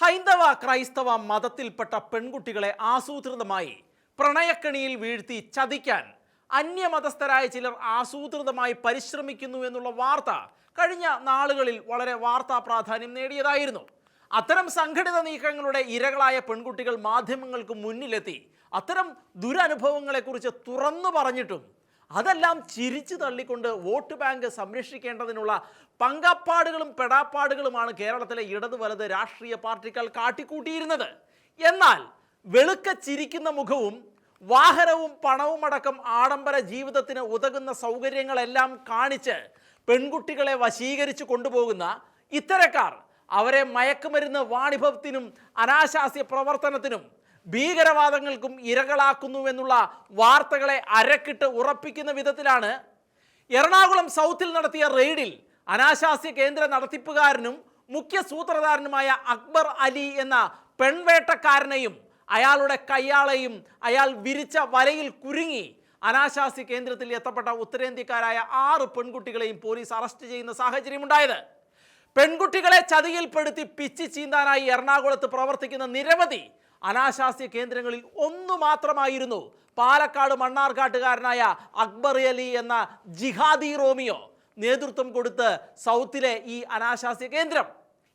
ഹൈന്ദവ ക്രൈസ്തവ മതത്തിൽപ്പെട്ട പെൺകുട്ടികളെ ആസൂത്രിതമായി പ്രണയക്കണിയിൽ വീഴ്ത്തി ചതിക്കാൻ അന്യമതസ്ഥരായ ചിലർ ആസൂത്രിതമായി പരിശ്രമിക്കുന്നു എന്നുള്ള വാർത്ത കഴിഞ്ഞ നാളുകളിൽ വളരെ വാർത്താ പ്രാധാന്യം നേടിയതായിരുന്നു. അത്തരം സംഘടിത നീക്കങ്ങളുടെ ഇരകളായ പെൺകുട്ടികൾ മാധ്യമങ്ങൾക്ക് മുന്നിലെത്തി അത്തരം ദുരനുഭവങ്ങളെക്കുറിച്ച് തുറന്നു പറഞ്ഞിട്ടും അതെല്ലാം ചിരിച്ചു തള്ളിക്കൊണ്ട് വോട്ട് ബാങ്ക് സംരക്ഷിക്കേണ്ടതിനുള്ള പങ്കപ്പാടുകളും പെടാപ്പാടുകളുമാണ് കേരളത്തിലെ ഇടതു വലത് രാഷ്ട്രീയ പാർട്ടികൾ കാട്ടിക്കൂട്ടിയിരുന്നത്. എന്നാൽ വെളുക്ക ചിരിക്കുന്ന മുഖവും വാഹനവും പണവും അടക്കം ആഡംബര ജീവിതത്തിന് ഉതകുന്ന സൗകര്യങ്ങളെല്ലാം കാണിച്ച് പെൺകുട്ടികളെ വശീകരിച്ചു കൊണ്ടുപോകുന്ന ഇത്തരക്കാർ അവരെ മയക്കുമരുന്ന് വാണിഭത്തിനും അനാശാസ്യ പ്രവർത്തനത്തിനും ഭീകരവാദങ്ങൾക്കും ഇരകളാക്കുന്നുവെന്നുള്ള വാർത്തകളെ അരക്കിട്ട് ഉറപ്പിക്കുന്ന വിധത്തിലാണ് എറണാകുളം സൗത്തിൽ നടത്തിയ റെയ്ഡിൽ അനാശാസ്യ കേന്ദ്ര നടത്തിപ്പുകാരനും മുഖ്യ സൂത്രധാരനുമായ അക്ബർ അലി എന്ന പെൺവേട്ടക്കാരനെയും അയാളുടെ കയ്യാളെയും അയാൾ വിരിച്ച വലയിൽ കുരുങ്ങി അനാശാസ്യ കേന്ദ്രത്തിൽ എത്തപ്പെട്ട ഉത്തരേന്ത്യക്കാരായ 6 പെൺകുട്ടികളെയും പോലീസ് അറസ്റ്റ് ചെയ്യുന്ന സാഹചര്യമുണ്ടായത്. പെൺകുട്ടികളെ ചതിയിൽപ്പെടുത്തി പിച്ചി ചീന്താനായി എറണാകുളത്ത് പ്രവർത്തിക്കുന്ന നിരവധി അനാശാസ്യ കേന്ദ്രങ്ങളിൽ ഒന്നു മാത്രമായിരുന്നു പാലക്കാട് മണ്ണാർക്കാട്ടുകാരനായ അക്ബർ അലി എന്ന ജിഹാദി റോമിയോ നേതൃത്വം കൊടുത്ത് സൗത്തിലെ ഈ അനാശാസ്യ കേന്ദ്രം.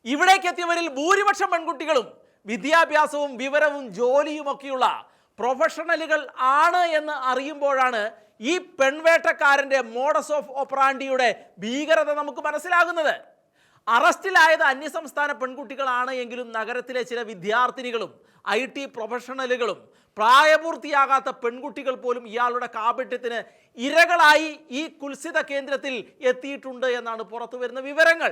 ഇവിടേക്കെത്തിയവരിൽ ഭൂരിപക്ഷം പെൺകുട്ടികളും വിദ്യാഭ്യാസവും വിവരവും ജോലിയുമൊക്കെയുള്ള പ്രൊഫഷണലുകൾ ആണ് എന്ന് അറിയുമ്പോഴാണ് ഈ പെൺവേട്ടക്കാരൻ്റെ മോഡസ് ഓഫ് ഓപ്പറാൻഡിയുടെ ഭീകരത നമുക്ക് മനസ്സിലാകുന്നത്. അറസ്റ്റിലായത് അന്യസംസ്ഥാന പെൺകുട്ടികളാണ് എങ്കിലും നഗരത്തിലെ ചില വിദ്യാർത്ഥിനികളും IT പ്രൊഫഷണലുകളും പ്രായപൂർത്തിയാകാത്ത പെൺകുട്ടികൾ പോലും ഇയാളുടെ കാപട്യത്തിന് ഇരകളായി ഈ കുൽസിത കേന്ദ്രത്തിൽ എത്തിയിട്ടുണ്ട് എന്നാണ് പുറത്തു വരുന്ന വിവരങ്ങൾ.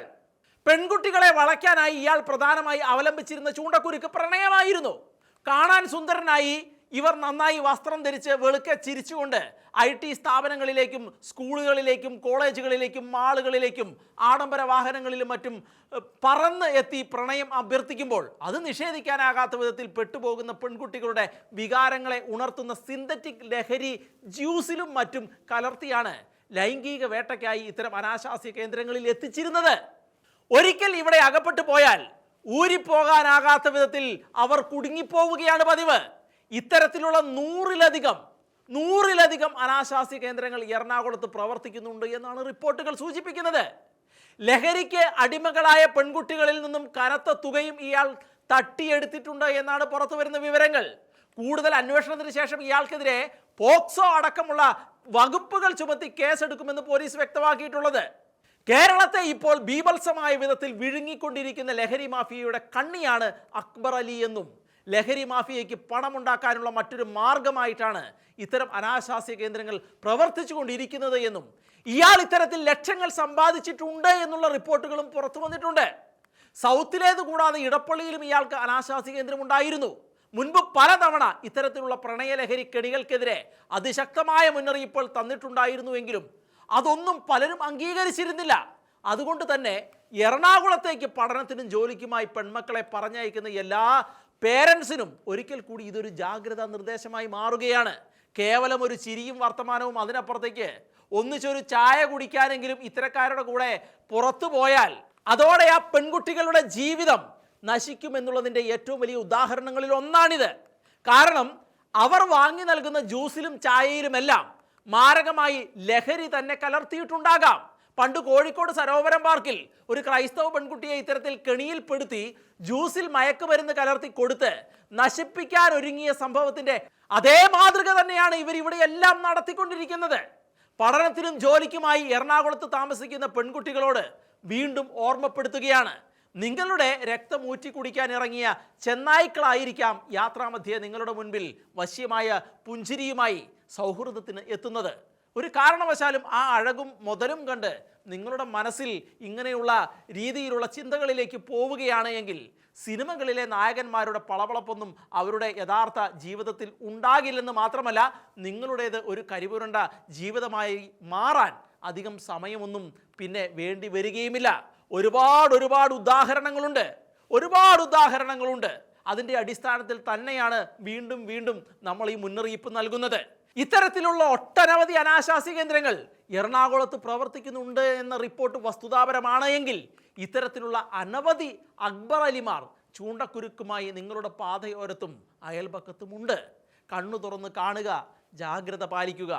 പെൺകുട്ടികളെ വളയ്ക്കാനായി ഇയാൾ പ്രധാനമായി അവലംബിച്ചിരുന്ന ചൂണ്ടക്കുരുക്ക് പ്രണയമായിരുന്നു. കാണാൻ സുന്ദരനായി ഇവർ നന്നായി വസ്ത്രം ധരിച്ച് വെളുക്കെ ചിരിച്ചുകൊണ്ട് IT സ്ഥാപനങ്ങളിലേക്കും സ്കൂളുകളിലേക്കും കോളേജുകളിലേക്കും മാളുകളിലേക്കും ആഡംബര വാഹനങ്ങളിലും മറ്റും പറന്ന് എത്തി പ്രണയം അഭ്യർത്ഥിക്കുമ്പോൾ അത് നിഷേധിക്കാനാകാത്ത വിധത്തിൽ പെട്ടുപോകുന്ന പെൺകുട്ടികളുടെ വികാരങ്ങളെ ഉണർത്തുന്ന സിന്തറ്റിക് ലഹരി ജ്യൂസിലും മറ്റും കലർത്തിയാണ് ലൈംഗിക വേട്ടയ്ക്കായി ഇത്തരം അനാശാസ്യ കേന്ദ്രങ്ങളിൽ എത്തിച്ചിരുന്നത്. ഒരിക്കൽ ഇവിടെ അകപ്പെട്ടു പോയാൽ ഊരിപ്പോകാനാകാത്ത വിധത്തിൽ അവർ കുടുങ്ങിപ്പോവുകയാണ് പതിവ്. ഇത്തരത്തിലുള്ള നൂറിലധികം അനാശാസ്യ കേന്ദ്രങ്ങൾ എറണാകുളത്ത് പ്രവർത്തിക്കുന്നുണ്ട് എന്നാണ് റിപ്പോർട്ടുകൾ സൂചിപ്പിക്കുന്നത്. ലഹരിക്ക് അടിമകളായ പെൺകുട്ടികളിൽ നിന്നും കനത്ത തുകയും ഇയാൾ തട്ടിയെടുത്തിട്ടുണ്ട് എന്നാണ് പുറത്തു വരുന്ന വിവരങ്ങൾ. കൂടുതൽ അന്വേഷണത്തിന് ശേഷം ഇയാൾക്കെതിരെ പോക്സോ അടക്കമുള്ള വകുപ്പുകൾ ചുമത്തി കേസെടുക്കുമെന്ന് പോലീസ് വ്യക്തമാക്കിയിട്ടുള്ളത്. കേരളത്തെ ഇപ്പോൾ ബീഭത്സമായ വിധത്തിൽ വിഴുങ്ങിക്കൊണ്ടിരിക്കുന്ന ലഹരി മാഫിയയുടെ കണ്ണിയാണ് അക്ബർ അലി എന്നും ലഹരി മാഫിയയ്ക്ക് പണമുണ്ടാക്കാനുള്ള മറ്റൊരു മാർഗമായിട്ടാണ് ഇത്തരം അനാശാസ്യ കേന്ദ്രങ്ങൾ പ്രവർത്തിച്ചു കൊണ്ടിരിക്കുന്നത് എന്നും ഇയാൾ ഇത്തരത്തിൽ ലക്ഷങ്ങൾ സമ്പാദിച്ചിട്ടുണ്ട് എന്നുള്ള റിപ്പോർട്ടുകളും പുറത്തു വന്നിട്ടുണ്ട്. സൗത്തിലേത് കൂടാതെ ഇടപ്പള്ളിയിലും ഇയാൾക്ക് അനാശാസ്യ കേന്ദ്രം ഉണ്ടായിരുന്നു. മുൻപ് പലതവണ ഇത്തരത്തിലുള്ള പ്രണയലഹരി കെണികൾക്കെതിരെ അതിശക്തമായ മുന്നറിയിപ്പുകൾ തന്നിട്ടുണ്ടായിരുന്നുവെങ്കിലും അതൊന്നും പലരും അംഗീകരിച്ചിരുന്നില്ല. അതുകൊണ്ട് തന്നെ എറണാകുളത്തേക്ക് പഠനത്തിനും ജോലിക്കുമായി പെൺമക്കളെ പറഞ്ഞയക്കുന്ന എല്ലാ പേരൻസിനും ഒരിക്കൽ കൂടി ഇതൊരു ജാഗ്രതാ നിർദ്ദേശമായി മാറുകയാണ്. കേവലം ഒരു ചിരിയും വർത്തമാനവും അതിനപ്പുറത്തേക്ക് ഒന്നിച്ചൊരു ചായ കുടിക്കാനെങ്കിലും ഇത്തരക്കാരുടെ കൂടെ പുറത്തു പോയാൽ അതോടെ ആ പെൺകുട്ടികളുടെ ജീവിതം നശിക്കുമെന്നുള്ളതിൻ്റെ ഏറ്റവും വലിയ ഉദാഹരണങ്ങളിൽ ഒന്നാണിത്. കാരണം അവർ വാങ്ങി നൽകുന്ന ജ്യൂസിലും ചായയിലുമെല്ലാം മാരകമായി ലഹരി തന്നെ കലർത്തിയിട്ടുണ്ടാകാം. പണ്ട് കോഴിക്കോട് സരോവരം പാർക്കിൽ ഒരു ക്രൈസ്തവ പെൺകുട്ടിയെ ഇത്തരത്തിൽ കെണിയിൽപ്പെടുത്തി ജ്യൂസിൽ മയക്കുമരുന്ന് കലർത്തി കൊടുത്ത് നശിപ്പിക്കാൻ ഒരുങ്ങിയ സംഭവത്തിന്റെ അതേ മാതൃക തന്നെയാണ് ഇവരിവിടെ എല്ലാം നടത്തിക്കൊണ്ടിരിക്കുന്നത്. പഠനത്തിനും ജോലിക്കുമായി എറണാകുളത്ത് താമസിക്കുന്ന പെൺകുട്ടികളോട് വീണ്ടും ഓർമ്മപ്പെടുത്തുകയാണ്, നിങ്ങളുടെ രക്തം ഊറ്റി കുടിക്കാൻ ഇറങ്ങിയ ചെന്നായ്ക്കളായിരിക്കാം യാത്രാമധ്യേ നിങ്ങളുടെ മുൻപിൽ വശ്യമായ പുഞ്ചിരിയുമായി സൗഹൃദത്തിന് എത്തുന്നത്. ഒരു കാരണവശാലും ആ അഴകും മുതലും കണ്ട് നിങ്ങളുടെ മനസ്സിൽ ഇങ്ങനെയുള്ള രീതിയിലുള്ള ചിന്തകളിലേക്ക് പോവുകയാണ് എങ്കിൽ സിനിമകളിലെ നായകന്മാരുടെ പളപളപ്പൊന്നും അവരുടെ യഥാർത്ഥ ജീവിതത്തിൽ ഉണ്ടാകില്ലെന്ന് മാത്രമല്ല, നിങ്ങളുടേത് ഒരു കരിപുരണ്ട ജീവിതമായി മാറാൻ അധികം സമയമൊന്നും പിന്നെ വേണ്ടി വരികയുമില്ല. ഒരുപാട് ഉദാഹരണങ്ങളുണ്ട്. അതിൻ്റെ അടിസ്ഥാനത്തിൽ തന്നെയാണ് വീണ്ടും നമ്മൾ ഈ മുന്നറിയിപ്പ് നൽകുന്നത്. ഇത്തരത്തിലുള്ള ഒട്ടനവധി അനാശാസ്യ കേന്ദ്രങ്ങൾ എറണാകുളത്ത് പ്രവർത്തിക്കുന്നുണ്ട് എന്ന റിപ്പോർട്ട് വസ്തുതാപരമാണ് എങ്കിൽ ഇത്തരത്തിലുള്ള അനവധി അക്ബർ അലിമാർ ചൂണ്ടക്കുരുക്കുമായി നിങ്ങളുടെ പാതയോരത്തും അയൽപക്കത്തുമുണ്ട്. കണ്ണു തുറന്ന് കാണുക, ജാഗ്രത പാലിക്കുക.